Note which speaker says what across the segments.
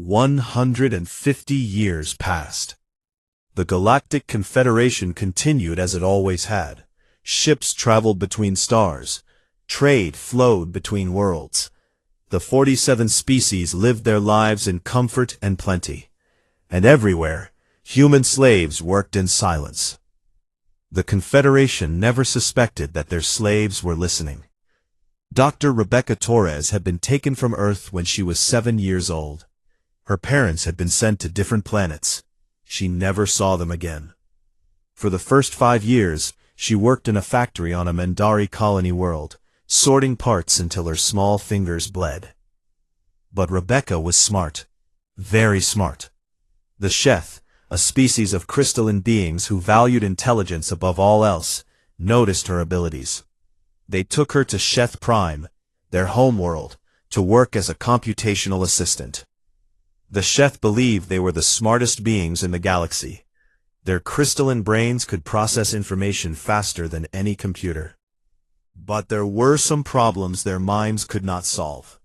Speaker 1: 150 years passed. The Galactic Confederation continued as it always had. Ships traveled between stars. Trade flowed between worlds. The 47 species lived their lives in comfort and plenty. And everywhere, human slaves worked in silence. The Confederation never suspected that their slaves were listening. Dr. Rebecca Torres had been taken from Earth when she was 7 years old. Her parents had been sent to different planets. She never saw them again. For the first 5 years, she worked in a factory on a Mandari colony world, sorting parts until her small fingers bled. But Rebecca was smart. Very smart. The Sheth, a species of crystalline beings who valued intelligence above all else, noticed her abilities. They took her to Sheth Prime, their homeworld, to work as a computational assistant. The Sheth believed they were the smartest beings in the galaxy. Their crystalline brains could process information faster than any computer. But there were some problems their minds could not solve.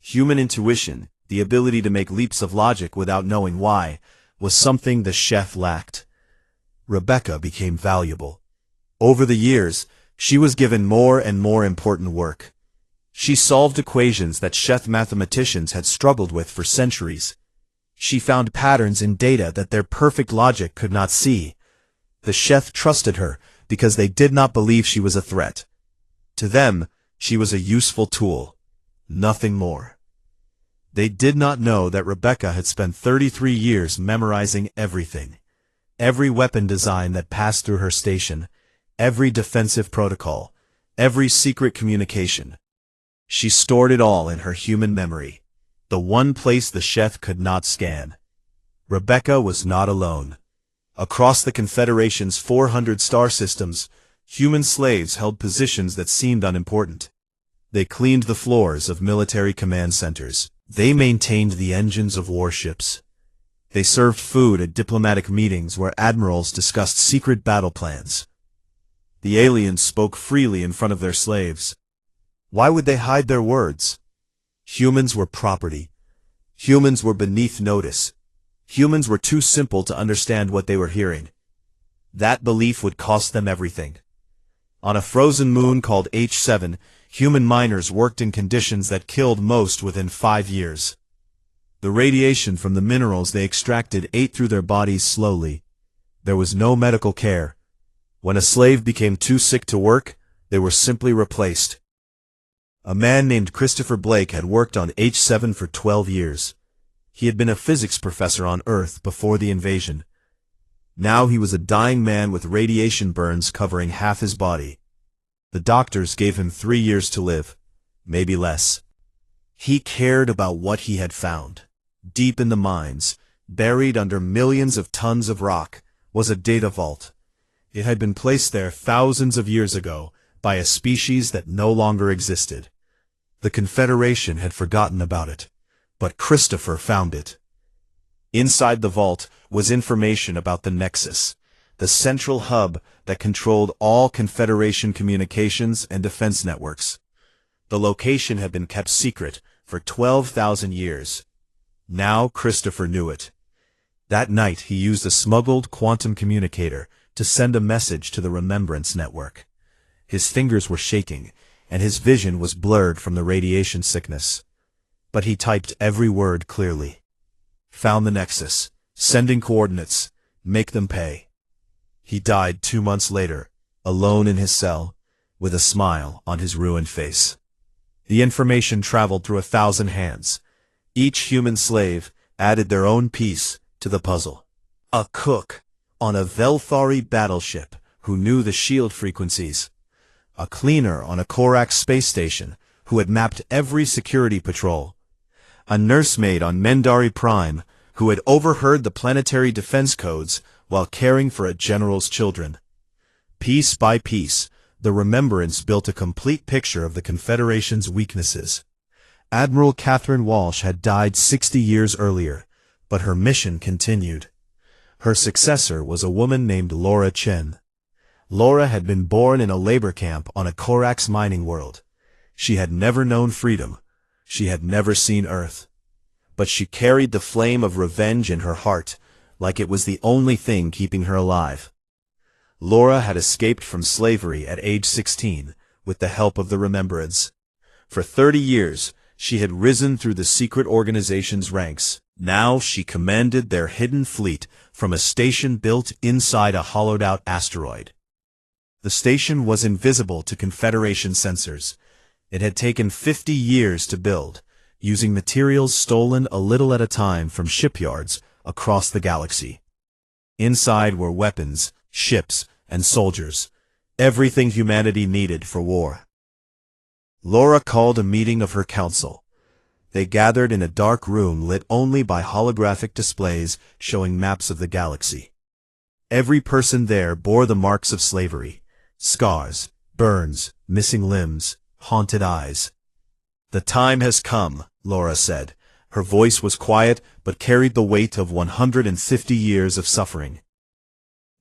Speaker 1: Human intuition, the ability to make leaps of logic without knowing why, was something the Sheth lacked. Rebecca became valuable. Over the years, she was given more and more important work. She solved equations that Sheth mathematicians had struggled with for centuries. She found patterns in data that their perfect logic could not see. The Sheth trusted her because they did not believe she was a threat. To them, she was a useful tool, nothing more. They did not know that Rebecca had spent 33 years memorizing everything. Every weapon design that passed through her station, every defensive protocol, every secret communication. She stored it all in her human memory, the one place the Sheth could not scan. Rebecca was not alone. Across the Confederation's 400 star systems, human slaves held positions that seemed unimportant. They cleaned the floors of military command centers. They maintained the engines of warships. They served food at diplomatic meetings where admirals discussed secret battle plans. The aliens spoke freely in front of their slaves. Why would they hide their words? Humans were property. Humans were beneath notice. Humans were too simple to understand what they were hearing. That belief would cost them everything. On a frozen moon called H7, human miners worked in conditions that killed most within 5 years. The radiation from the minerals they extracted ate through their bodies slowly. There was no medical care. When a slave became too sick to work, they were simply replaced. A man named Christopher Blake had worked on H7 for 12 years. He had been a physics professor on Earth before the invasion. Now he was a dying man with radiation burns covering half his body. The doctors gave him 3 years to live, maybe less. He cared about what he had found. Deep in the mines, buried under millions of tons of rock, was a data vault. It had been placed there thousands of years ago by a species that no longer existed. The Confederation had forgotten about it, but Christopher found it. Inside the vault was information about the Nexus, the central hub that controlled all Confederation communications and defense networks. The location had been kept secret for 12,000 years. Now Christopher knew it. That night he used a smuggled quantum communicator to send a message to the Remembrance Network. His fingers were shaking, and his vision was blurred from the radiation sickness. But he typed every word clearly. Found the Nexus. Sending coordinates. Make them pay. He died 2 months later, alone in his cell, with a smile on his ruined face. The information traveled through 1,000 hands. Each human slave added their own piece to the puzzle. A cook on a Velthari battleship who knew the shield frequencies. A cleaner on a Korax space station who had mapped every security patrol. A nursemaid on Mendari Prime who had overheard the planetary defense codes while caring for a general's children. Piece by piece, the Remembrance built a complete picture of the Confederation's weaknesses. Admiral Catherine Walsh had died 60 years earlier, but her mission continued. Her successor was a woman named Laura Chen. Laura had been born in a labor camp on a Korax mining world. She had never known freedom. She had never seen Earth. but she carried the flame of revenge in her heart, like it was the only thing keeping her alive. Laura had escaped from slavery at age 16, with the help of the Remembrance. For 30 years, she had risen through the secret organization's ranks. Now she commanded their hidden fleet from a station built inside a hollowed-out asteroid. The station was invisible to Confederation sensors. It had taken 50 years to build, using materials stolen a little at a time from shipyards across the galaxy. Inside were weapons, ships, and soldiers, everything humanity needed for war. Laura called a meeting of her council. They gathered in a dark room lit only by holographic displays showing maps of the galaxy. Every person there bore the marks of slavery: scars, burns, missing limbs, haunted eyes. "The time has come," Laura said. Her voice was quiet but carried the weight of 150 years of suffering.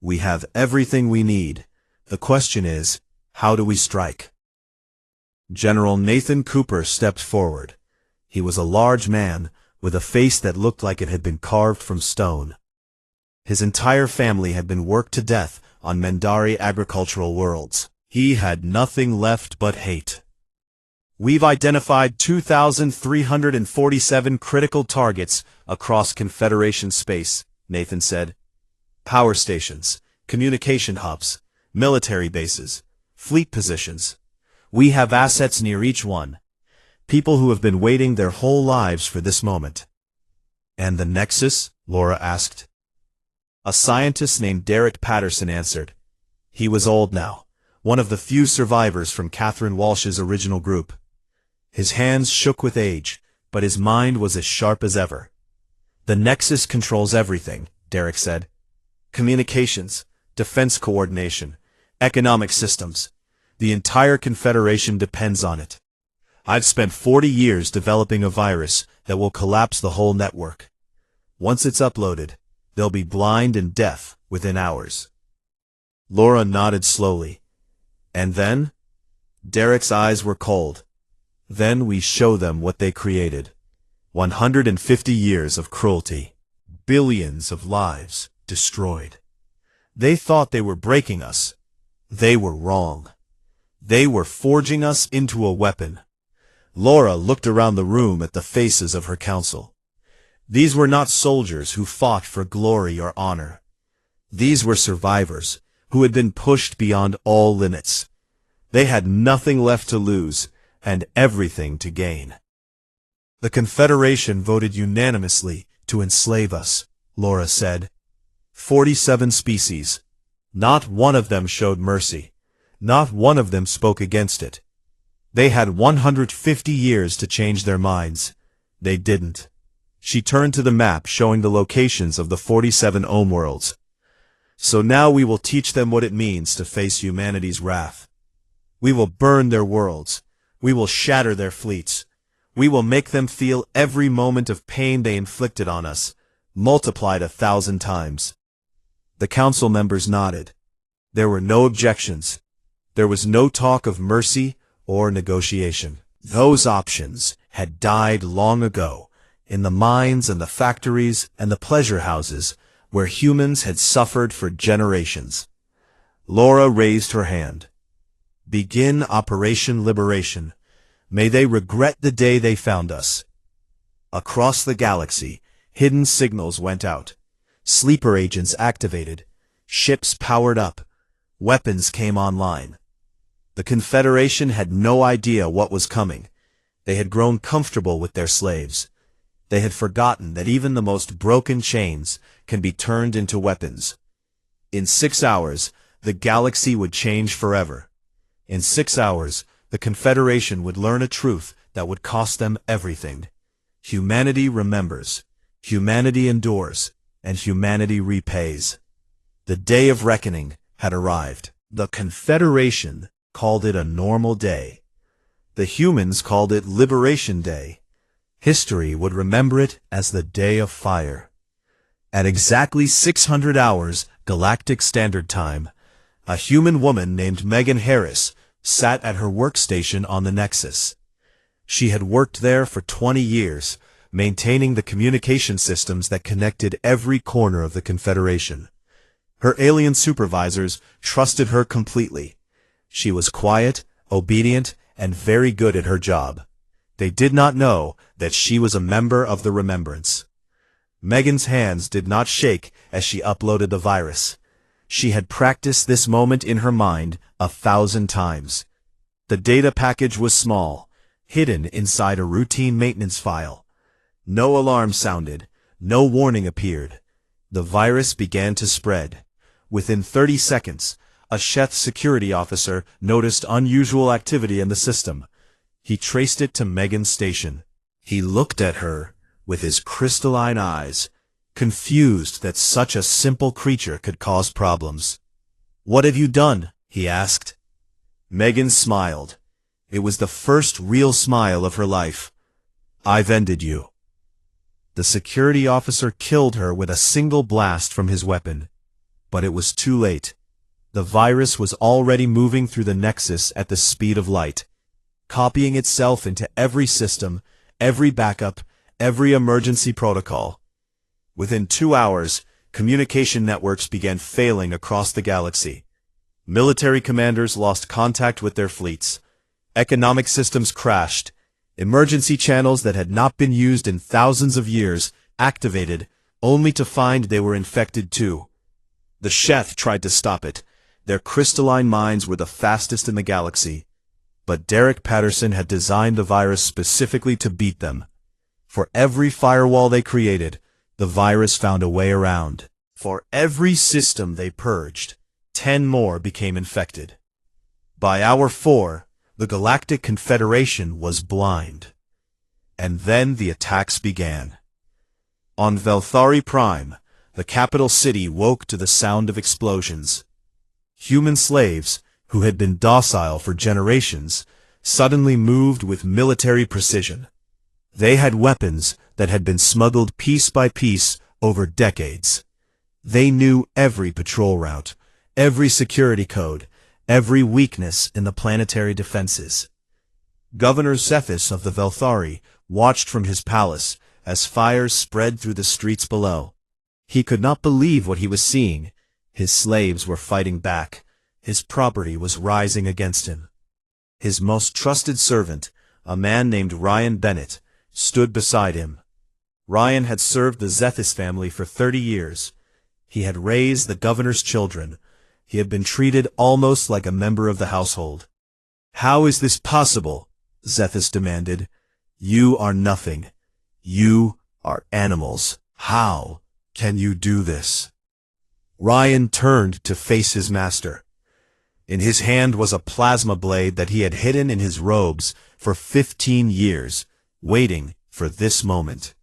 Speaker 1: "We have everything we need. The question is, how do we strike?" General Nathan Cooper stepped forward. He was a large man, with a face that looked like it had been carved from stone. His entire family had been worked to death on Mendari agricultural worlds. He had nothing left but hate. "We've identified 2,347 critical targets across Confederation space," Nathan said. "Power stations, communication hubs, military bases, fleet positions. We have assets near each one. People who have been waiting their whole lives for this moment." "And the Nexus?" Laura asked. A scientist named Derek Patterson answered. He was old now, one of the few survivors from Catherine Walsh's original group. His hands shook with age, but his mind was as sharp as ever. "The Nexus controls everything," Derek said. "Communications, defense coordination, economic systems. The entire Confederation depends on it. I've spent 40 years developing a virus that will collapse the whole network. Once it's uploaded, they'll be blind and deaf within hours." Laura nodded slowly. "And then?" Derek's eyes were cold. "Then we show them what they created. 150 years of cruelty. Billions of lives destroyed. They thought they were breaking us. They were wrong. They were forging us into a weapon." Laura looked around the room at the faces of her council. These were not soldiers who fought for glory or honor. These were survivors who had been pushed beyond all limits. They had nothing left to lose and everything to gain. "The Confederation voted unanimously to enslave us," Laura said. 47 species. Not one of them showed mercy. Not one of them spoke against it. They had 150 years to change their minds. They didn't. She turned to the map showing the locations of the 47 Ohm worlds. "So now we will teach them what it means to face humanity's wrath. We will burn their worlds. We will shatter their fleets. We will make them feel every moment of pain they inflicted on us, multiplied 1,000 times." The council members nodded. There were no objections. There was no talk of mercy or negotiation. Those options had died long ago, in the mines and the factories and the pleasure houses where humans had suffered for generations. Laura raised her hand. "Begin Operation Liberation. May they regret the day they found us." Across the galaxy, hidden signals went out. Sleeper agents activated. Ships powered up. Weapons came online. The Confederation had no idea what was coming. They had grown comfortable with their slaves. They had forgotten that even the most broken chains can be turned into weapons. In 6 hours, the galaxy would change forever. In 6 hours, the Confederation would learn a truth that would cost them everything. Humanity remembers, humanity endures, and humanity repays. The day of reckoning had arrived. The Confederation called it a normal day. The humans called it Liberation Day. History would remember it as the Day of Fire. At exactly 600 hours Galactic Standard Time, a human woman named Megan Harris sat at her workstation on the Nexus. She had worked there for 20 years, maintaining the communication systems that connected every corner of the Confederation. Her alien supervisors trusted her completely. She was quiet, obedient, and very good at her job. They did not know that she was a member of the Remembrance. Megan's hands did not shake as she uploaded the virus. She had practiced this moment in her mind 1,000 times. The data package was small, hidden inside a routine maintenance file. No alarm sounded, no warning appeared. The virus began to spread. Within 30 seconds, a HFY security officer noticed unusual activity in the system. He traced it to Megan's station. He looked at her with his crystalline eyes, confused that such a simple creature could cause problems. "What have you done?" he asked. Megan smiled. It was the first real smile of her life. "I've ended you." The security officer killed her with a single blast from his weapon. But it was too late. The virus was already moving through the Nexus at the speed of light, copying itself into every system, every backup, every emergency protocol. Within 2 hours, communication networks began failing across the galaxy. Military commanders lost contact with their fleets. Economic systems crashed. Emergency channels that had not been used in thousands of years activated, only to find they were infected too. The HFY tried to stop it. Their crystalline minds were the fastest in the galaxy. But Derek Patterson had designed the virus specifically to beat them. For every firewall they created, the virus found a way around. For every system they purged, 10 more became infected. By hour 4, the Galactic Confederation was blind. And then the attacks began. On Velthari Prime, the capital city woke to the sound of explosions. Human slaves, who had been docile for generations, suddenly moved with military precision. They had weapons that had been smuggled piece by piece over decades. They knew every patrol route, every security code, every weakness in the planetary defenses. Governor Zephys of the Velthari watched from his palace as fires spread through the streets below. He could not believe what he was seeing. His slaves were fighting back. His property was rising against him. His most trusted servant, a man named Ryan Bennett, stood beside him. Ryan had served the Zephys family for 30 years. He had raised the governor's children. He had been treated almost like a member of the household. "How is this possible?" Zephys demanded. "You are nothing. You are animals. How can you do this?" Ryan turned to face his master. In his hand was a plasma blade that he had hidden in his robes for 15 years, waiting for this moment.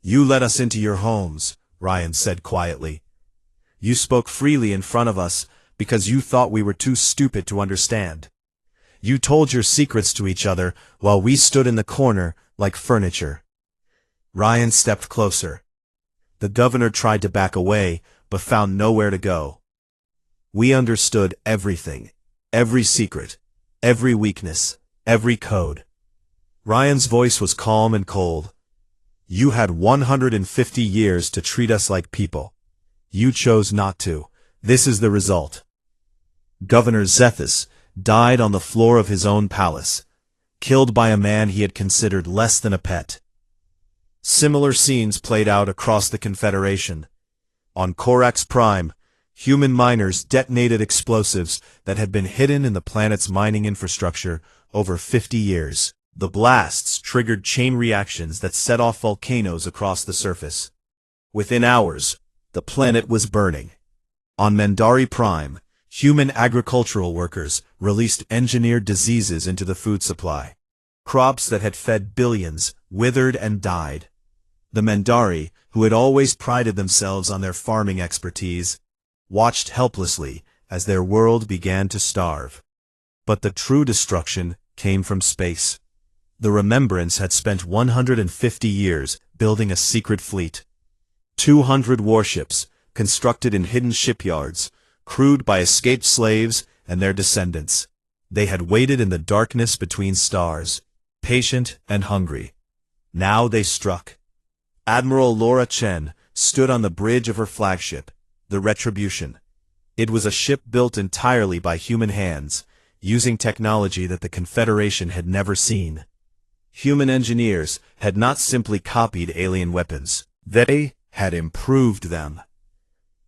Speaker 1: "You let us into your homes," Ryan said quietly. "You spoke freely in front of us because you thought we were too stupid to understand. You told your secrets to each other while we stood in the corner like furniture." Ryan stepped closer. The governor tried to back away, but found nowhere to go. "We understood everything, every secret, every weakness, every code." Ryan's voice was calm and cold. "You had 150 years to treat us like people. You chose not to. This is the result." Governor Zephys died on the floor of his own palace, killed by a man he had considered less than a pet. Similar scenes played out across the Confederation. On Corax Prime, human miners detonated explosives that had been hidden in the planet's mining infrastructure over 50 years. The blasts triggered chain reactions that set off volcanoes across the surface. Within hours, the planet was burning. On Mandari Prime, human agricultural workers released engineered diseases into the food supply. Crops that had fed billions withered and died. The Mandari, who had always prided themselves on their farming expertise, watched helplessly as their world began to starve. But the true destruction came from space. The Remembrance had spent 150 years building a secret fleet. 200 warships, constructed in hidden shipyards, crewed by escaped slaves and their descendants. They had waited in the darkness between stars, patient and hungry. Now they struck. Admiral Laura Chen stood on the bridge of her flagship, the Retribution. It was a ship built entirely by human hands, using technology that the Confederation had never seen. Human engineers had not simply copied alien weapons. They had improved them.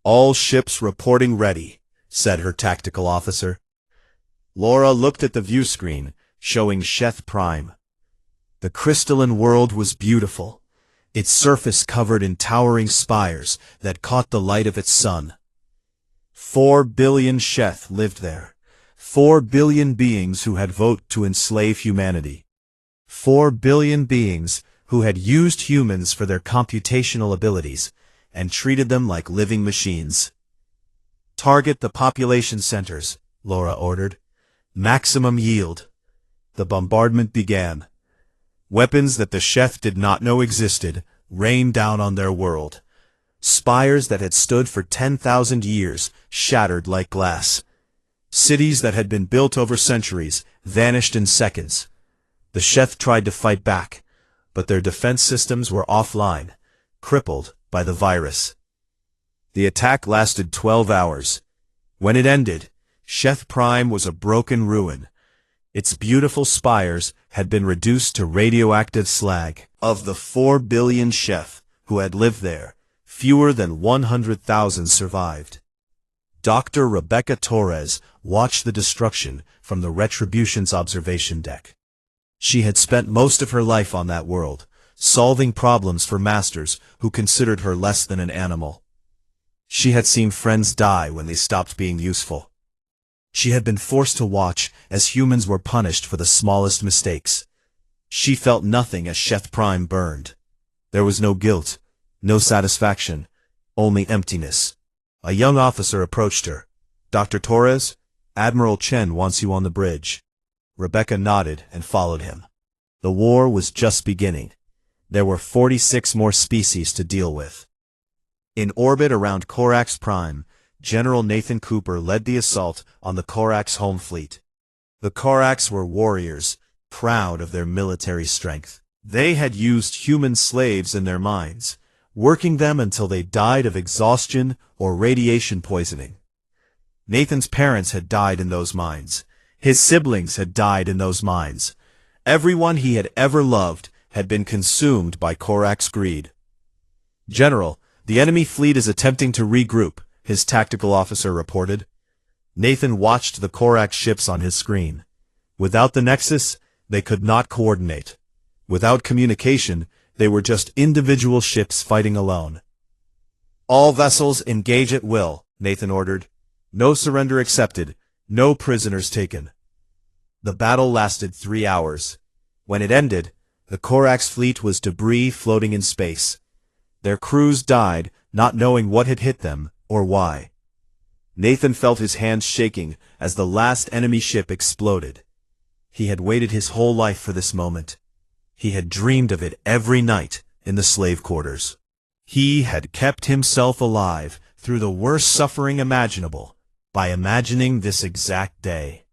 Speaker 1: "All ships reporting ready," said her tactical officer. Laura looked at the view screen, showing Sheth Prime. The crystalline world was beautiful, its surface covered in towering spires that caught the light of its sun. 4 billion Sheth lived there, 4 billion beings who had voted to enslave humanity. 4 billion beings who had used humans for their computational abilities and treated them like living machines. "Target the population centers," Laura ordered. "Maximum yield." The bombardment began. Weapons that the Sheth did not know existed rained down on their world. Spires that had stood for 10,000 years shattered like glass. Cities that had been built over centuries vanished in seconds. The Sheth tried to fight back, but their defense systems were offline, crippled by the virus. The attack lasted 12 hours. When it ended, Sheth Prime was a broken ruin. Its beautiful spires had been reduced to radioactive slag. Of the 4 billion Sheth who had lived there, fewer than 100,000 survived. Dr. Rebecca Torres watched the destruction from the Retribution's observation deck. She had spent most of her life on that world, solving problems for masters who considered her less than an animal. She had seen friends die when they stopped being useful. She had been forced to watch as humans were punished for the smallest mistakes. She felt nothing as Sheth Prime burned. There was no guilt, no satisfaction, only emptiness. A young officer approached her. "Dr. Torres, Admiral Chen wants you on the bridge." Rebecca nodded and followed him. The war was just beginning. There were 46 more species to deal with. In orbit around Corax Prime, General Nathan Cooper led the assault on the Corax home fleet. The Corax were warriors, proud of their military strength. They had used human slaves in their mines, working them until they died of exhaustion or radiation poisoning. Nathan's parents had died in those mines. His siblings had died in those mines. Everyone he had ever loved had been consumed by Corax greed. "General, the enemy fleet is attempting to regroup," his tactical officer reported. Nathan watched the Corax ships on his screen. Without the Nexus, they could not coordinate. Without communication, they were just individual ships fighting alone. "All vessels engage at will," Nathan ordered. "No surrender accepted, no prisoners taken." The battle lasted 3 hours. When it ended, the Corax fleet was debris floating in space. Their crews died, not knowing what had hit them or why. Nathan felt his hands shaking as the last enemy ship exploded. He had waited his whole life for this moment. He had dreamed of it every night in the slave quarters. He had kept himself alive through the worst suffering imaginable by imagining this exact day.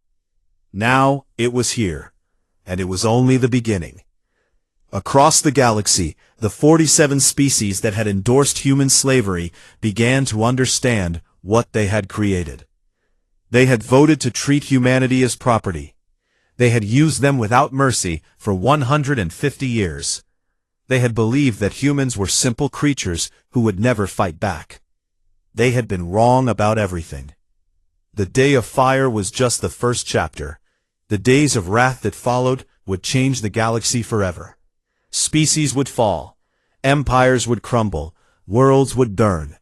Speaker 1: Now it was here, and it was only the beginning. Across the galaxy, the 47 species that had endorsed human slavery began to understand what they had created. They had voted to treat humanity as property. They had used them without mercy for 150 years. They had believed that humans were simple creatures who would never fight back. They had been wrong about everything. The Day of Fire was just the first chapter. The days of wrath that followed would change the galaxy forever. Species would fall, empires would crumble, worlds would burn,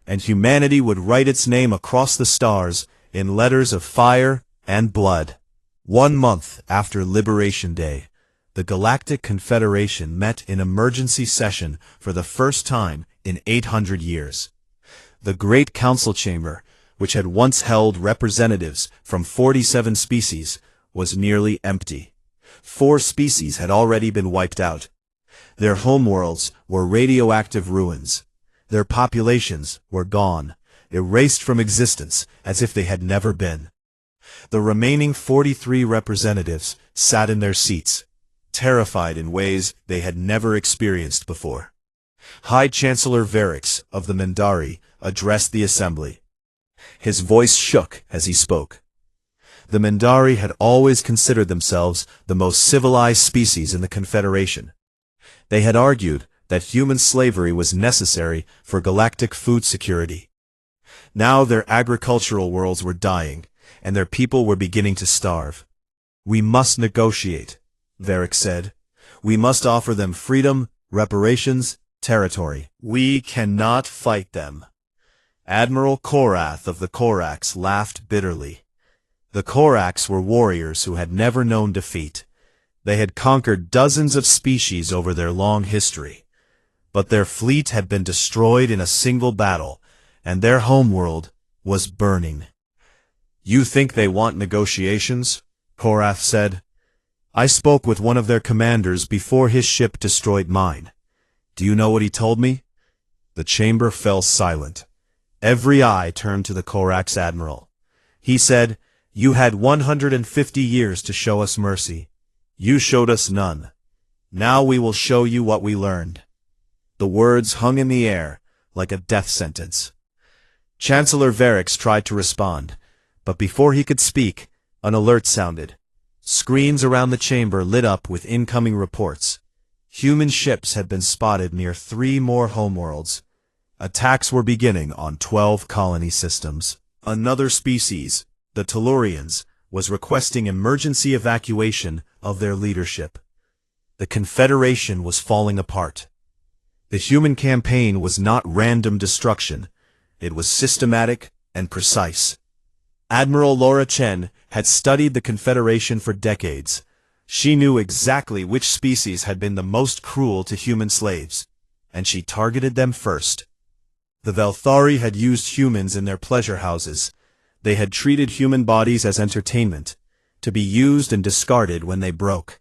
Speaker 1: and humanity would write its name across the stars in letters of fire and blood. 1 month after Liberation Day, the Galactic Confederation met in emergency session for the first time in 800 years. The Great Council Chamber, which had once held representatives from 47 species, was nearly empty. 4 species had already been wiped out. Their homeworlds were radioactive ruins. Their populations were gone, erased from existence as if they had never been. The remaining 43 representatives sat in their seats. terrified in ways they had never experienced before. High Chancellor Varix of the Mindari addressed the assembly. His voice shook as he spoke. The Mindari had always considered themselves the most civilized species in the Confederation. They had argued that human slavery was necessary for galactic food security. Now their agricultural worlds were dying, and their people were beginning to starve. "We must negotiate," Varix said. "We must offer them freedom, reparations, territory. We cannot fight them." Admiral Korath of the Korax laughed bitterly. The Korax were warriors who had never known defeat. They had conquered dozens of species over their long history. But their fleet had been destroyed in a single battle, and their homeworld was burning. "You think they want negotiations?" Korath said. "I spoke with one of their commanders before his ship destroyed mine. Do you know what he told me?" The chamber fell silent. Every eye turned to the Korax admiral. He said, "You had 150 years to show us mercy. You showed us none. Now we will show you what we learned." The words hung in the air like a death sentence. Chancellor Varix tried to respond, but before he could speak, an alert sounded. Screens around the chamber lit up with incoming reports. Human ships had been spotted near 3 more homeworlds. Attacks were beginning on 12 colony systems. Another species, the Tellurians, was requesting emergency evacuation of their leadership. The Confederation was falling apart. The human campaign was not random destruction. It was systematic and precise. Admiral Laura Chen had studied the Confederation for decades. She knew exactly which species had been the most cruel to human slaves, and she targeted them first. The Velthari had used humans in their pleasure houses. They had treated human bodies as entertainment, to be used and discarded when they broke.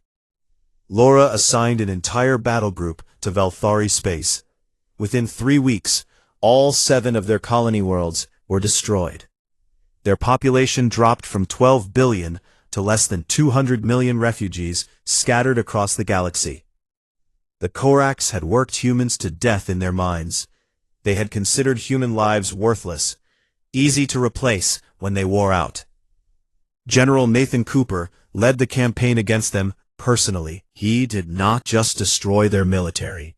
Speaker 1: Laura assigned an entire battle group to Velthari space. Within 3 weeks, all 7 of their colony worlds were destroyed. Their population dropped from 12 billion to less than 200 million refugees scattered across the galaxy. The Korax had worked humans to death in their minds. They had considered human lives worthless, easy to replace when they wore out. General Nathan Cooper led the campaign against them personally. He did not just destroy their military.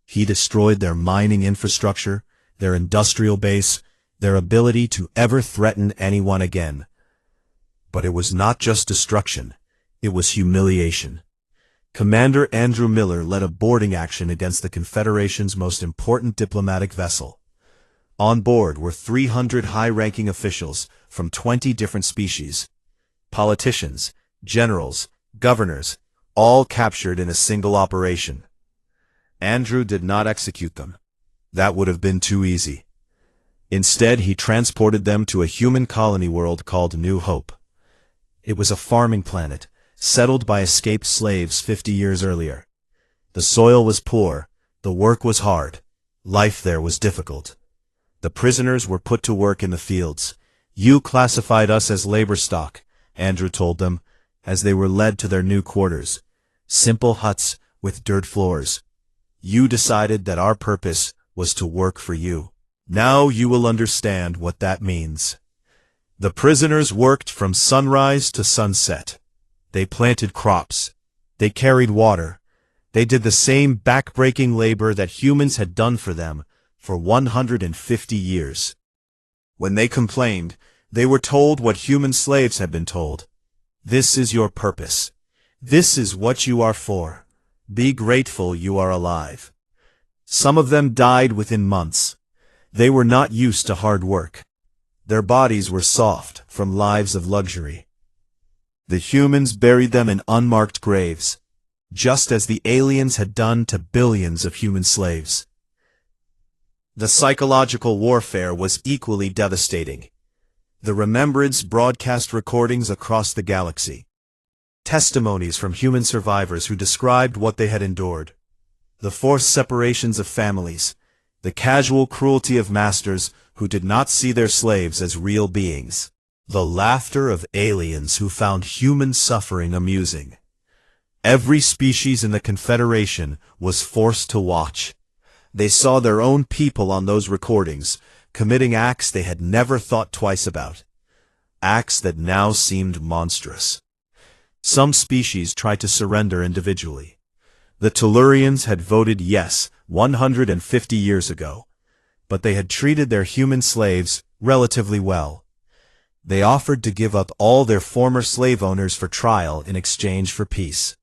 Speaker 1: He destroyed their mining infrastructure, their industrial base, their ability to ever threaten anyone again. But it was not just destruction, it was humiliation. Commander Andrew Miller led a boarding action against the Confederation's most important diplomatic vessel. On board were 300 high-ranking officials from 20 different species. Politicians, generals, governors, all captured in a single operation. Andrew did not execute them. That would have been too easy. Instead, he transported them to a human colony world called New Hope. It was a farming planet, settled by escaped slaves 50 years earlier. The soil was poor, the work was hard, life there was difficult. The prisoners were put to work in the fields. "You classified us as labor stock," Andrew told them, as they were led to their new quarters. Simple huts with dirt floors. "You decided that our purpose was to work for you. Now you will understand what that means." The prisoners worked from sunrise to sunset. They planted crops. They carried water. They did the same back-breaking labor that humans had done for them for 150 years. When they complained, they were told what human slaves had been told. "This is your purpose. This is what you are for. Be grateful you are alive." Some of them died within months. They were not used to hard work. Their bodies were soft from lives of luxury. The humans buried them in unmarked graves, just as the aliens had done to billions of human slaves. The psychological warfare was equally devastating. The Remembrance broadcast recordings across the galaxy. Testimonies from human survivors who described what they had endured. The forced separations of families. The casual cruelty of masters who did not see their slaves as real beings. The laughter of aliens who found human suffering amusing. Every species in the Confederation was forced to watch. They saw their own people on those recordings, committing acts they had never thought twice about. Acts that now seemed monstrous. Some species tried to surrender individually. The Tellurians had voted yes 150 years ago, but they had treated their human slaves relatively well. They offered to give up all their former slave owners for trial in exchange for peace.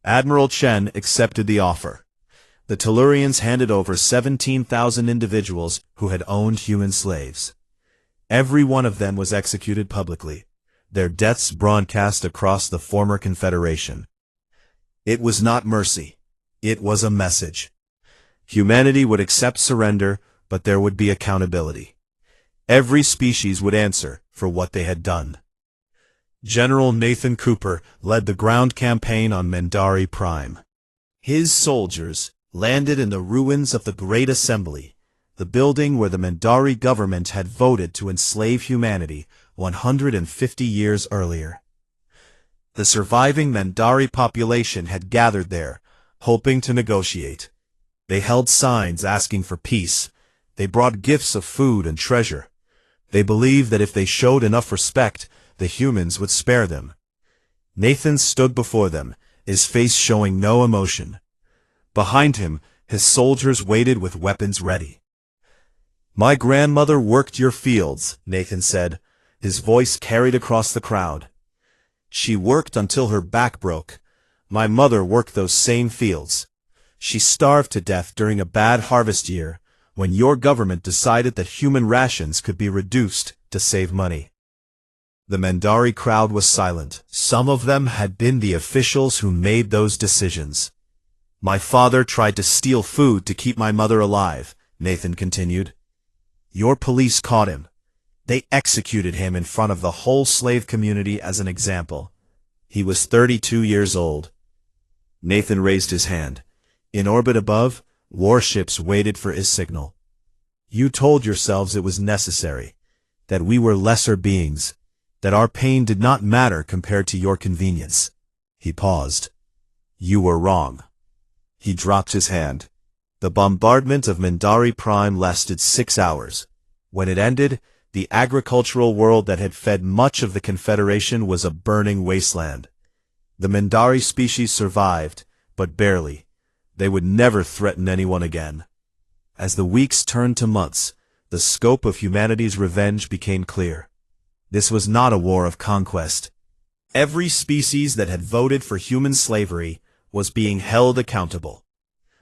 Speaker 1: Admiral Chen accepted the offer. The Tellurians handed over 17,000 individuals who had owned human slaves. Every one of them was executed publicly, their deaths broadcast across the former Confederation. It was not mercy. It was a message. Humanity would accept surrender, but there would be accountability. Every species would answer for what they had done. General Nathan Cooper led the ground campaign on Mendari Prime. His soldiers landed in the ruins of the Great Assembly, the building where the Mendari government had voted to enslave humanity 150 years earlier. The surviving Mendari population had gathered there, hoping to negotiate. They held signs asking for peace. They brought gifts of food and treasure. They believed that if they showed enough respect, the humans would spare them. Nathan stood before them, his face showing no emotion. Behind him, his soldiers waited with weapons ready. "My grandmother worked your fields," Nathan said, his voice carried across the crowd. "She worked until her back broke. My mother worked those same fields. She starved to death during a bad harvest year, when your government decided that human rations could be reduced to save money." The Mendari crowd was silent. Some of them had been the officials who made those decisions. "My father tried to steal food to keep my mother alive," Nathan continued. "Your police caught him. They executed him in front of the whole slave community as an example. He was 32 years old." Nathan raised his hand. In orbit above, warships waited for his signal. "You told yourselves it was necessary, that we were lesser beings, that our pain did not matter compared to your convenience." He paused. "You were wrong." He dropped his hand. The bombardment of Mendari Prime lasted 6 hours. When it ended, the agricultural world that had fed much of the Confederation was a burning wasteland. The Mendari species survived, but barely. They would never threaten anyone again. As the weeks turned to months, the scope of humanity's revenge became clear. This was not a war of conquest. Every species that had voted for human slavery was being held accountable.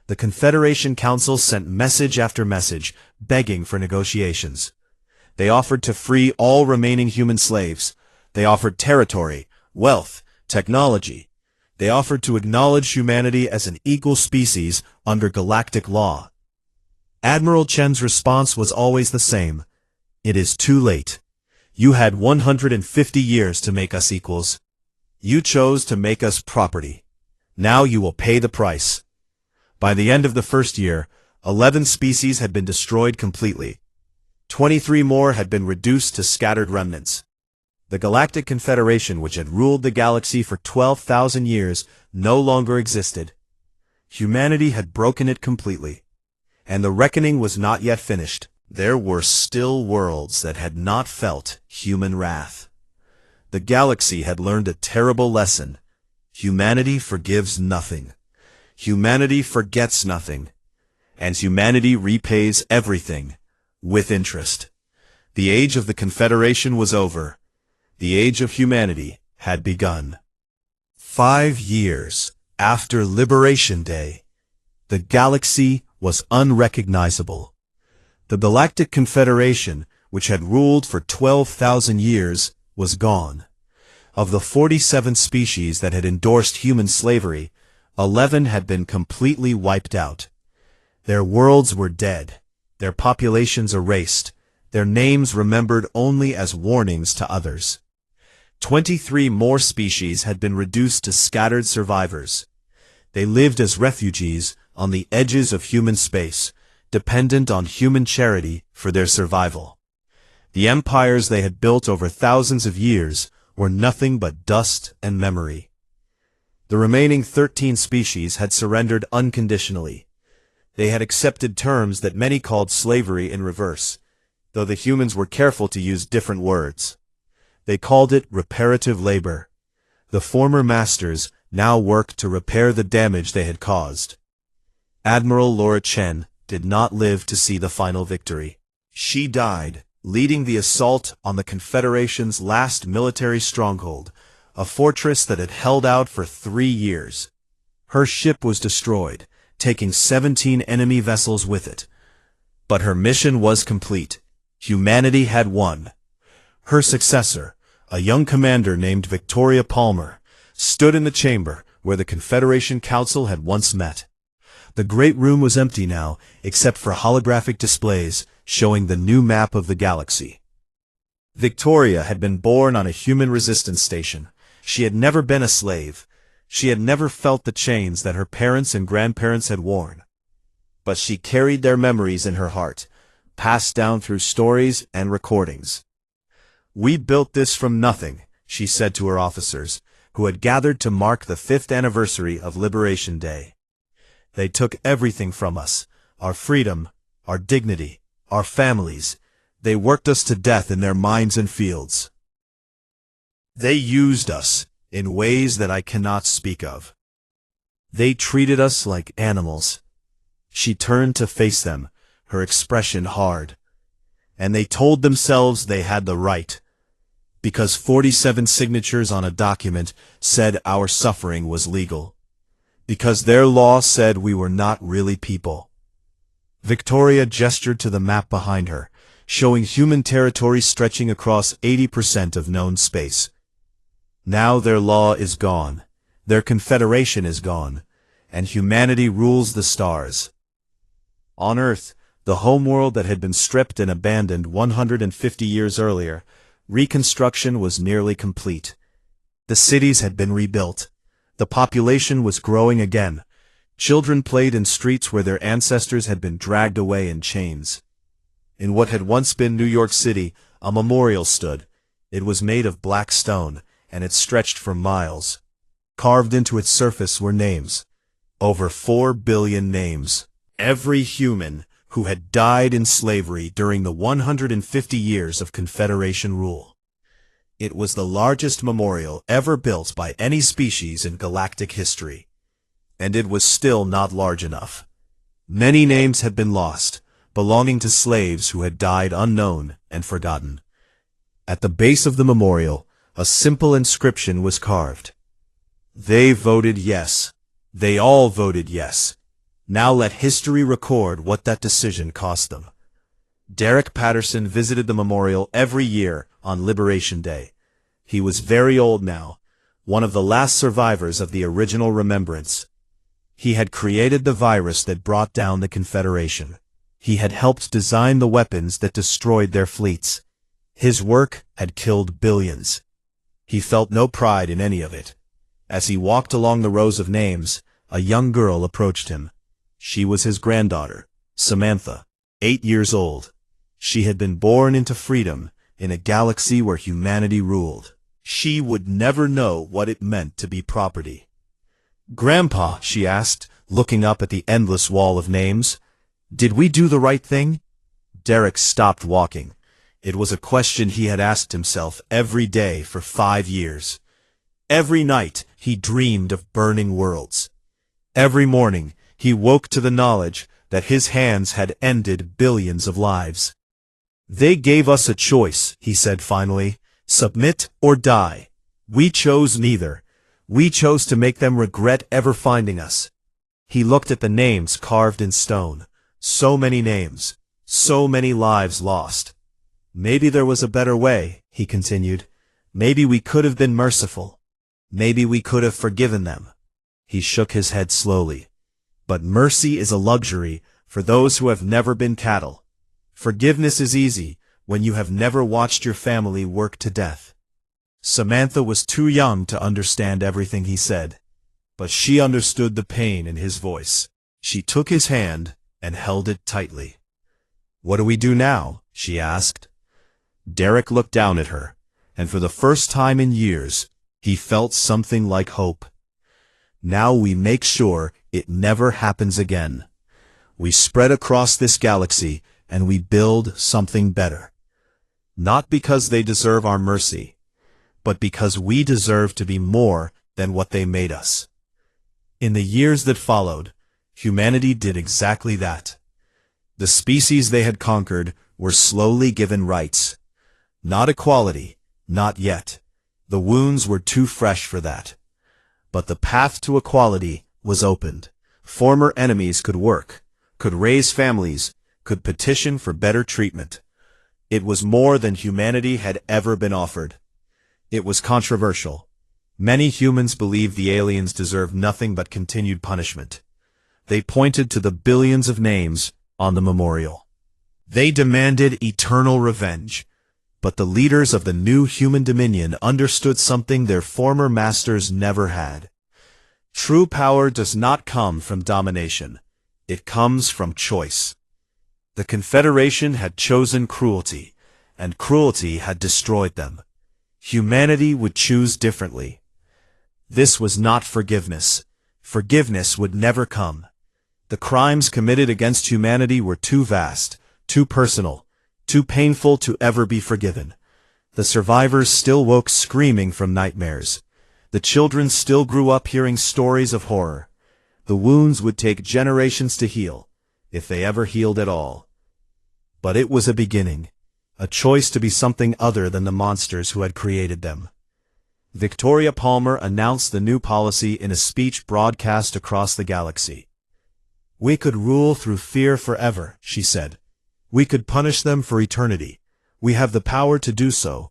Speaker 1: The Confederation Council sent message after message, begging for negotiations. They offered to free all remaining human slaves. They offered territory, wealth, technology. They offered to acknowledge humanity as an equal species under galactic law. Admiral Chen's response was always the same. "It is too late. You had 150 years to make us equals. You chose to make us property. Now you will pay the price." By the end of the first year, 11 species had been destroyed completely. 23 more had been reduced to scattered remnants. The Galactic Confederation, which had ruled the galaxy for 12,000 years, no longer existed. Humanity had broken it completely. And the reckoning was not yet finished. There were still worlds that had not felt human wrath. The galaxy had learned a terrible lesson. Humanity forgives nothing. Humanity forgets nothing. And humanity repays everything, with interest. The age of the Confederation was over. The age of humanity had begun. 5 years after Liberation Day, the galaxy was unrecognizable. The Galactic Confederation, which had ruled for 12,000 years, was gone. Of the 47 species that had endorsed human slavery, 11 had been completely wiped out. Their worlds were dead, their populations erased, their names remembered only as warnings to others. 23 more species had been reduced to scattered survivors. They lived as refugees on the edges of human space, dependent on human charity for their survival. The empires they had built over thousands of years were nothing but dust and memory. The remaining 13 species had surrendered unconditionally. They had accepted terms that many called slavery in reverse, though the humans were careful to use different words. They called it reparative labor. The former masters now worked to repair the damage they had caused. Admiral Laura Chen did not live to see the final victory. She died, leading the assault on the Confederation's last military stronghold, a fortress that had held out for 3 years. Her ship was destroyed, taking 17 enemy vessels with it. But her mission was complete. Humanity had won. Her successor, a young commander named Victoria Palmer, stood in the chamber where the Confederation Council had once met. The great room was empty now, except for holographic displays showing the new map of the galaxy. Victoria had been born on a human resistance station. She had never been a slave. She had never felt the chains that her parents and grandparents had worn. But she carried their memories in her heart, passed down through stories and recordings. "We built this from nothing," she said to her officers, who had gathered to mark the 5th anniversary of Liberation Day. "They took everything from us, our freedom, our dignity, our families. They worked us to death in their mines and fields. They used us in ways that I cannot speak of. They treated us like animals." She turned to face them, her expression hard. "And they told themselves they had the right, because 47 signatures on a document said our suffering was legal. Because their law said we were not really people." Victoria gestured to the map behind her, showing human territory stretching across 80% of known space. "Now their law is gone, their confederation is gone, and humanity rules the stars." On Earth, the homeworld that had been stripped and abandoned 150 years earlier, reconstruction was nearly complete. The cities had been rebuilt. The population was growing again. Children played in streets where their ancestors had been dragged away in chains. In what had once been New York City, a memorial stood. It was made of black stone, and it stretched for miles. Carved into its surface were names. Over 4 billion names. Every human who had died in slavery during the 150 years of Confederation rule. It was the largest memorial ever built by any species in galactic history. And it was still not large enough. Many names had been lost, belonging to slaves who had died unknown and forgotten. At the base of the memorial, a simple inscription was carved. "They voted yes. They all voted yes. Now let history record what that decision cost them." Derek Patterson visited the memorial every year on Liberation Day. He was very old now, one of the last survivors of the original remembrance. He had created the virus that brought down the Confederation. He had helped design the weapons that destroyed their fleets. His work had killed billions. He felt no pride in any of it. As he walked along the rows of names, a young girl approached him. She was his granddaughter, Samantha, 8 years old. She had been born into freedom, in a galaxy where humanity ruled. She would never know what it meant to be property. "Grandpa," she asked, looking up at the endless wall of names, "did we do the right thing?" Derek stopped walking. It was a question he had asked himself every day for 5 years. Every night he dreamed of burning worlds. Every morning he woke to the knowledge that his hands had ended billions of lives. "They gave us a choice," he said finally, "submit or die. We chose neither. We chose to make them regret ever finding us." He looked at the names carved in stone. So many names, so many lives lost. "Maybe there was a better way," he continued. "Maybe we could have been merciful. Maybe we could have forgiven them." He shook his head slowly. "But mercy is a luxury for those who have never been cattle. Forgiveness is easy when you have never watched your family work to death." Samantha was too young to understand everything he said, but she understood the pain in his voice. She took his hand and held it tightly. "What do we do now?" she asked. Derek looked down at her, and for the first time in years, he felt something like hope. Now we make sure it never happens again. We spread across this galaxy and we build something better. Not because they deserve our mercy, but because we deserve to be more than what they made us. In the years that followed, humanity did exactly that. The species they had conquered were slowly given rights. Not equality, not yet. The wounds were too fresh for that. But the path to equality was opened. Former enemies could work, could raise families, could petition for better treatment. It was more than humanity had ever been offered. It was controversial. Many humans believed the aliens deserved nothing but continued punishment. They pointed to the billions of names on the memorial. They demanded eternal revenge. But the leaders of the new human dominion understood something their former masters never had. True power does not come from domination. It comes from choice. The Confederation had chosen cruelty, and cruelty had destroyed them. Humanity would choose differently. This was not forgiveness. Forgiveness would never come. The crimes committed against humanity were too vast, too personal, too painful to ever be forgiven. The survivors still woke screaming from nightmares. The children still grew up hearing stories of horror. The wounds would take generations to heal, if they ever healed at all. But it was a beginning, a choice to be something other than the monsters who had created them. Victoria Palmer announced the new policy in a speech broadcast across the galaxy. "We could rule through fear forever," she said. "We could punish them for eternity. We have the power to do so.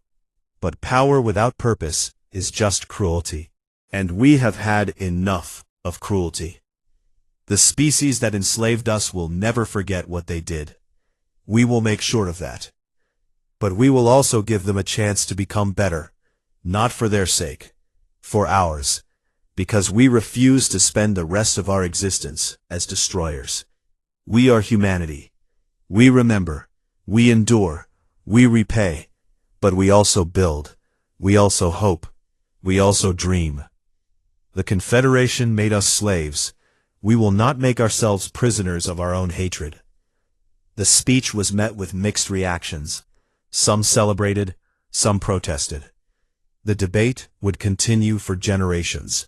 Speaker 1: But power without purpose is just cruelty. And we have had enough of cruelty. The species that enslaved us will never forget what they did. We will make sure of that. But we will also give them a chance to become better, not for their sake, for ours, because we refuse to spend the rest of our existence as destroyers. We are humanity. We remember, we endure, we repay, but we also build, we also hope, we also dream. The Confederation made us slaves. We will not make ourselves prisoners of our own hatred." The speech was met with mixed reactions. Some celebrated, some protested. The debate would continue for generations.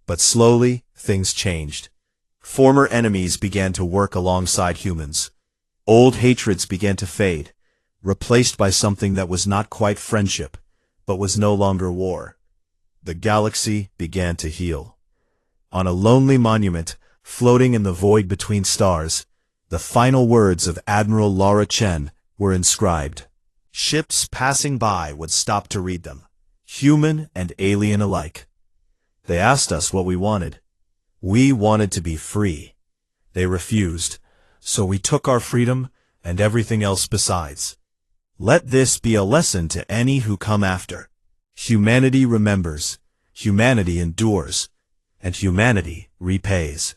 Speaker 1: But slowly, things changed. Former enemies began to work alongside humans. Old hatreds began to fade, replaced by something that was not quite friendship, but was no longer war. The galaxy began to heal. On a lonely monument, floating in the void between stars, the final words of Admiral Laura Chen were inscribed. Ships passing by would stop to read them, human and alien alike. They asked us what we wanted. We wanted to be free. They refused. So we took our freedom and everything else besides. Let this be a lesson to any who come after. Humanity remembers, humanity endures, and humanity repays.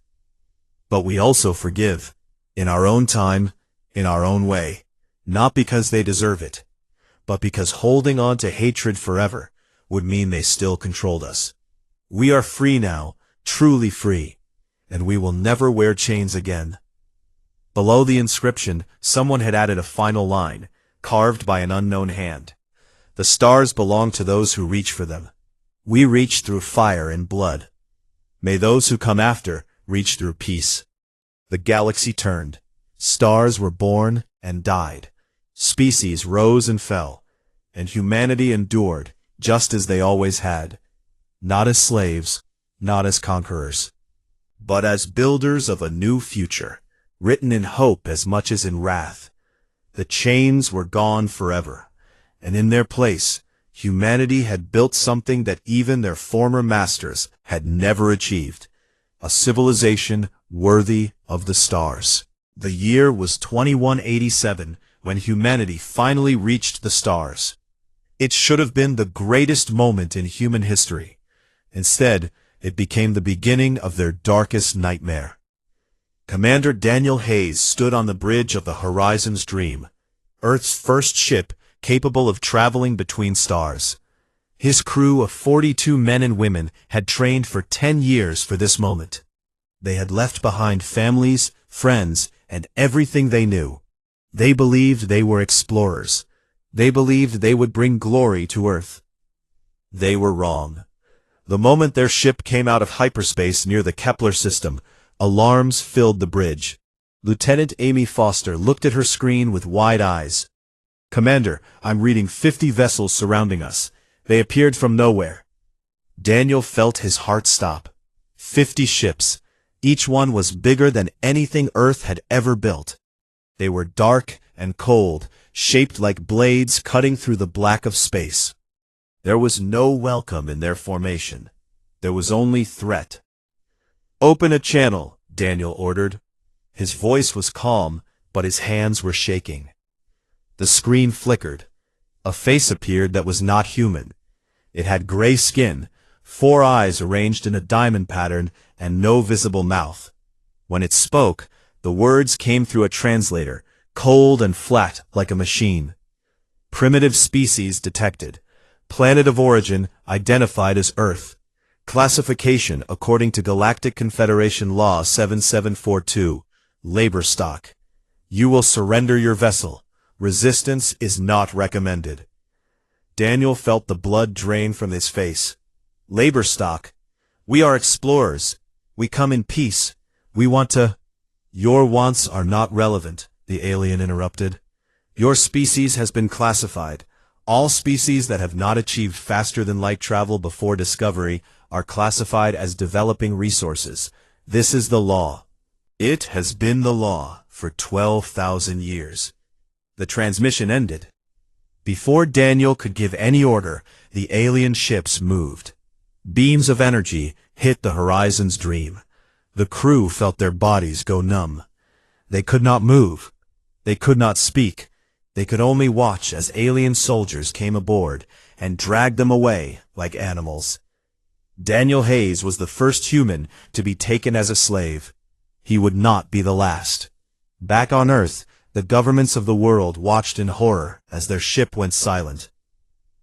Speaker 1: But we also forgive, in our own time, in our own way, not because they deserve it, but because holding on to hatred forever would mean they still controlled us. We are free now, truly free, and we will never wear chains again. Below the inscription, someone had added a final line, carved by an unknown hand. The stars belong to those who reach for them. We reach through fire and blood. May those who come after reach through peace. The galaxy turned. Stars were born and died. Species rose and fell. And humanity endured, just as they always had. Not as slaves, not as conquerors, but as builders of a new future, written in hope as much as in wrath. The chains were gone forever, and in their place, humanity had built something that even their former masters had never achieved, a civilization worthy of the stars. The year was 2187 when humanity finally reached the stars. It should have been the greatest moment in human history. Instead, it became the beginning of their darkest nightmare. Commander Daniel Hayes stood on the bridge of the Horizon's Dream, Earth's first ship capable of traveling between stars. His crew of 42 men and women had trained for 10 years for this moment. They had left behind families, friends, and everything they knew. They believed they were explorers. They believed they would bring glory to Earth. They were wrong. The moment their ship came out of hyperspace near the Kepler system, alarms filled the bridge. Lieutenant Amy Foster looked at her screen with wide eyes. "Commander, I'm reading 50 vessels surrounding us. They appeared from nowhere." Daniel felt his heart stop. 50 ships. Each one was bigger than anything Earth had ever built. They were dark and cold, shaped like blades cutting through the black of space. There was no welcome in their formation. There was only threat. "Open a channel," Daniel ordered. His voice was calm, but his hands were shaking. The screen flickered. A face appeared that was not human. It had gray skin, 4 eyes arranged in a diamond pattern, and no visible mouth. When it spoke, the words came through a translator, cold and flat like a machine. "Primitive species detected. Planet of origin identified as Earth. Classification according to Galactic Confederation Law 7742. Labor stock. You will surrender your vessel. Resistance is not recommended." Daniel felt the blood drain from his face. "Labor stock? We are explorers. We come in peace. We want to—" "Your wants are not relevant," the alien interrupted. "Your species has been classified. All species that have not achieved faster than light travel before discovery are classified as developing resources. This is the law. It has been the law for 12,000 years. The transmission ended. Before Daniel could give any order, the alien ships moved. Beams of energy hit the horizon's dream. The crew felt their bodies go numb. They could not move. They could not speak. They could only watch as alien soldiers came aboard and dragged them away like animals. Daniel Hayes was the first human to be taken as a slave. He would not be the last. Back on Earth, the governments of the world watched in horror as their ship went silent.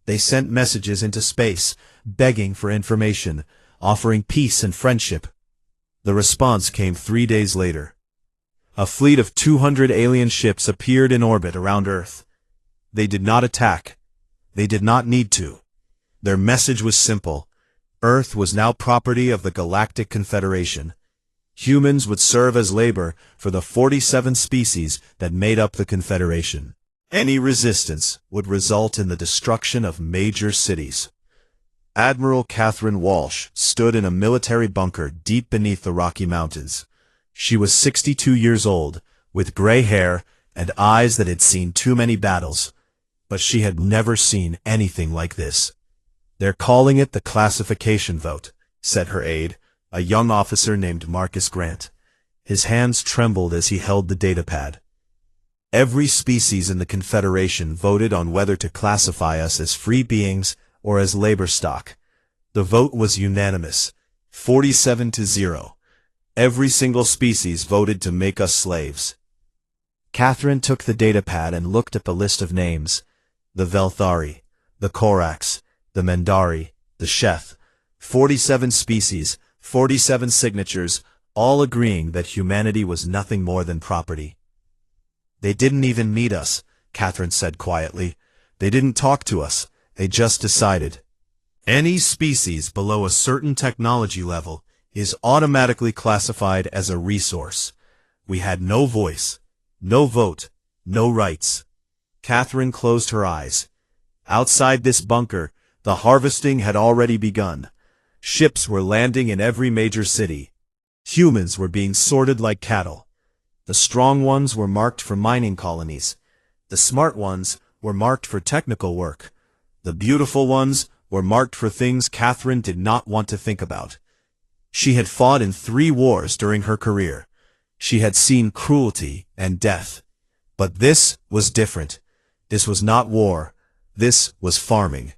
Speaker 1: They sent messages into space, begging for information, offering peace and friendship. The response came 3 days later. A fleet of 200 alien ships appeared in orbit around Earth. They did not attack. They did not need to. Their message was simple. Earth was now property of the Galactic Confederation. Humans would serve as labor for the 47 species that made up the Confederation. Any resistance would result in the destruction of major cities. Admiral Catherine Walsh stood in a military bunker deep beneath the Rocky Mountains. She was 62 years old, with gray hair and eyes that had seen too many battles, but she had never seen anything like this. "They're calling it the classification vote," said her aide, a young officer named Marcus Grant. His hands trembled as he held the datapad. "Every species in the Confederation voted on whether to classify us as free beings or as labor stock. The vote was unanimous, 47-0. Every single species voted to make us slaves." Catherine took the datapad and looked at the list of names. The Velthari, the Korax, the Mendari, the Sheth. 47 species, 47 signatures, all agreeing that humanity was nothing more than property. "They didn't even meet us," Catherine said quietly. "They didn't talk to us. They just decided. Any species below a certain technology level is automatically classified as a resource. We had no voice, no vote, no rights." Catherine closed her eyes. Outside this bunker, the harvesting had already begun. Ships were landing in every major city. Humans were being sorted like cattle. The strong ones were marked for mining colonies. The smart ones were marked for technical work. The beautiful ones were marked for things Catherine did not want to think about. She had fought in 3 wars during her career. She had seen cruelty and death. But this was different. This was not war. This was farming.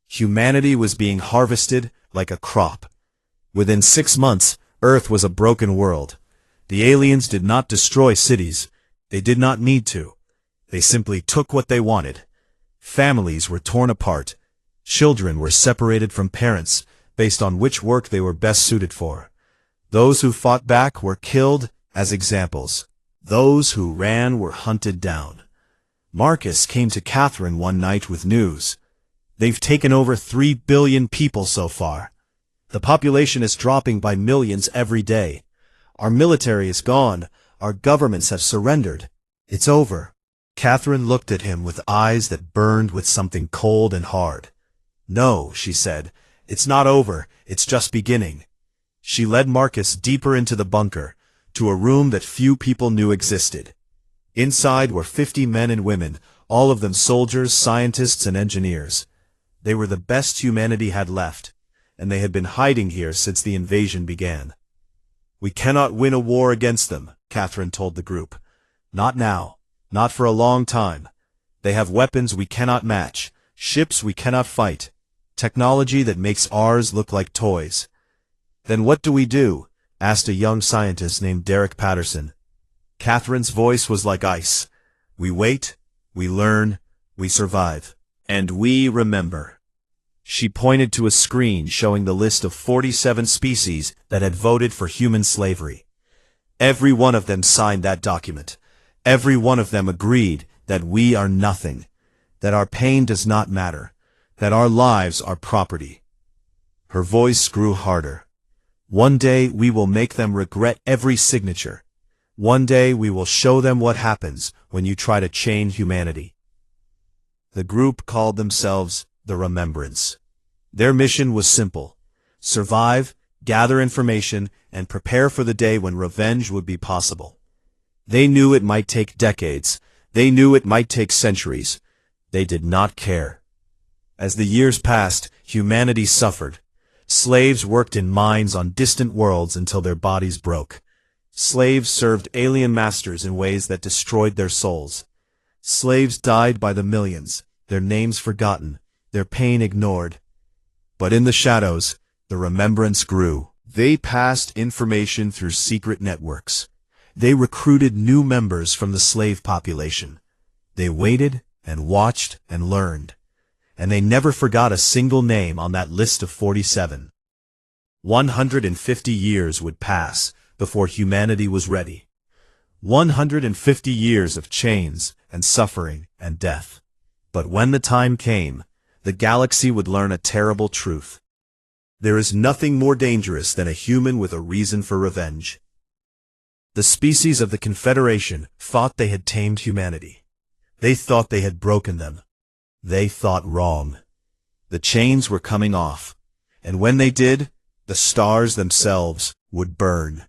Speaker 1: Humanity was being harvested like a crop. Within 6 months, Earth was a broken world. The aliens did not destroy cities. They did not need to. They simply took what they wanted. Families were torn apart. Children were separated from parents based on which work they were best suited for. Those who fought back were killed as examples. Those who ran were hunted down. Marcus came to Catherine one night with news. They've taken over 3 billion people so far. The population is dropping by millions every day. Our military is gone. Our governments have surrendered. It's over. Catherine looked at him with eyes that burned with something cold and hard. No, she said, it's not over, it's just beginning. She led Marcus deeper into the bunker, to a room that few people knew existed. Inside were 50 men and women, all of them soldiers, scientists, and engineers. They were the best humanity had left, and they had been hiding here since the invasion began. We cannot win a war against them, Catherine told the group. Not now, not for a long time. They have weapons we cannot match, ships we cannot fight, technology that makes ours look like toys. Then what do we do? Asked a young scientist named Derek Patterson. Catherine's voice was like ice. We wait, we learn, we survive, and we remember. She pointed to a screen showing the list of 47 species that had voted for human slavery. Every one of them signed that document. Every one of them agreed that we are nothing, that our pain does not matter, that our lives are property. Her voice grew harder. One day we will make them regret every signature. One day we will show them what happens when you try to chain humanity. The group called themselves the Remembrance. Their mission was simple: survive, gather information, and prepare for the day when revenge would be possible. They knew it might take decades. They knew it might take centuries. They did not care. As the years passed, humanity suffered. Slaves worked in mines on distant worlds until their bodies broke. Slaves served alien masters in ways that destroyed their souls. Slaves died by the millions, their names forgotten, their pain ignored. But in the shadows, the Remembrance grew. They passed information through secret networks. They recruited new members from the slave population. They waited and watched and learned. And they never forgot a single name on that list of 47. 150 years would pass before humanity was ready. 150 years of chains and suffering and death. But when the time came, the galaxy would learn a terrible truth. There is nothing more dangerous than a human with a reason for revenge. The species of the Confederation thought they had tamed humanity. They thought they had broken them. They thought wrong. The chains were coming off, and when they did, the stars themselves would burn.